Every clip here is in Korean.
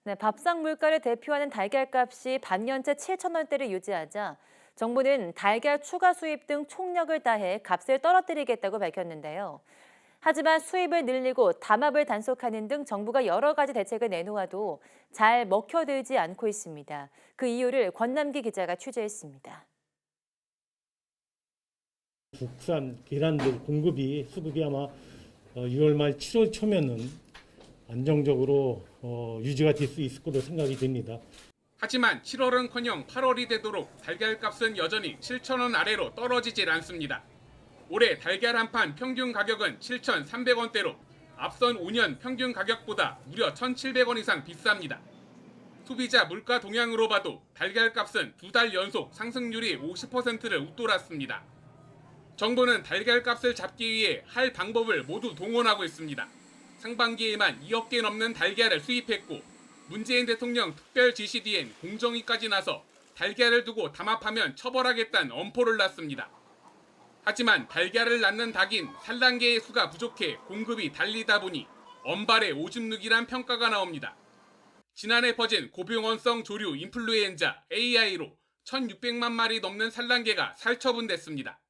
네, 밥상 물가를 대표하는 달걀값이 반년째 7천 원대를 유지하자 정부는 달걀 추가 수입 등 총력을 다해 값을 떨어뜨리겠다고 밝혔는데요. 하지만 수입을 늘리고 담합을 단속하는 등 정부가 여러 가지 대책을 내놓아도 잘 먹혀들지 않고 있습니다. 그 이유를 권남기 기자가 취재했습니다. 국산 계란들 수급이 아마 6월 말 7월 초면은 안정적으로 유지가 될 수 있을 거로 생각이 됩니다. 하지만 7월은커녕 8월이 되도록 달걀값은 여전히 7,000원 아래로 떨어지질 않습니다. 올해 달걀 한 판 평균 가격은 7,300원대로 앞선 5년 평균 가격보다 무려 1,700원 이상 비쌉니다. 소비자 물가 동향으로 봐도 달걀값은 2달 연속 상승률이 50%를 웃돌았습니다. 정부는 달걀값을 잡기 위해 할 방법을 모두 동원하고 있습니다. 상반기에만 2억 개 넘는 달걀을 수입했고 문재인 대통령 특별 지시 뒤엔 공정위까지 나서 달걀을 두고 담합하면 처벌하겠다는 엄포를 놨습니다. 하지만 달걀을 낳는 닭인 산란개의 수가 부족해 공급이 달리다 보니 언발의 오줌 누기란 평가가 나옵니다. 지난해 퍼진 고병원성 조류 인플루엔자 AI로 1,600만 마리 넘는 산란개가 살처분됐습니다.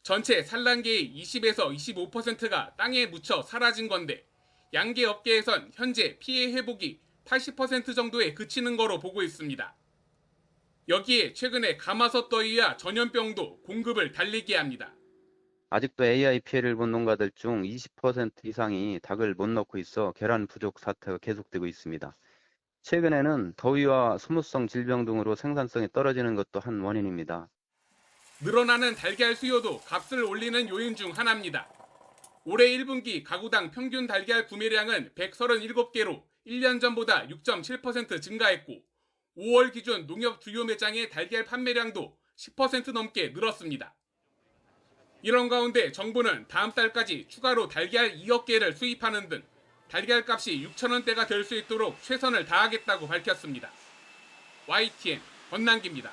전체 산란개의 20에서 25%가 땅에 묻혀 사라진 건데 양계업계에선 현재 피해 회복이 80% 정도에 그치는 거로 보고 있습니다. 여기에 최근에 가마솥 더위와 전염병도 공급을 달리게 합니다. 아직도 AI 피해를 본 농가들 중 20% 이상이 닭을 못 넣고 있어 계란 부족 사태가 계속되고 있습니다. 최근에는 더위와 소모성 질병 등으로 생산성이 떨어지는 것도 한 원인입니다. 늘어나는 달걀 수요도 값을 올리는 요인 중 하나입니다. 올해 1분기 가구당 평균 달걀 구매량은 137개로 1년 전보다 6.7% 증가했고 5월 기준 농협 주요 매장의 달걀 판매량도 10% 넘게 늘었습니다. 이런 가운데 정부는 다음 달까지 추가로 달걀 2억 개를 수입하는 등 달걀값이 6,000원대가 될 수 있도록 최선을 다하겠다고 밝혔습니다. YTN 권남기입니다.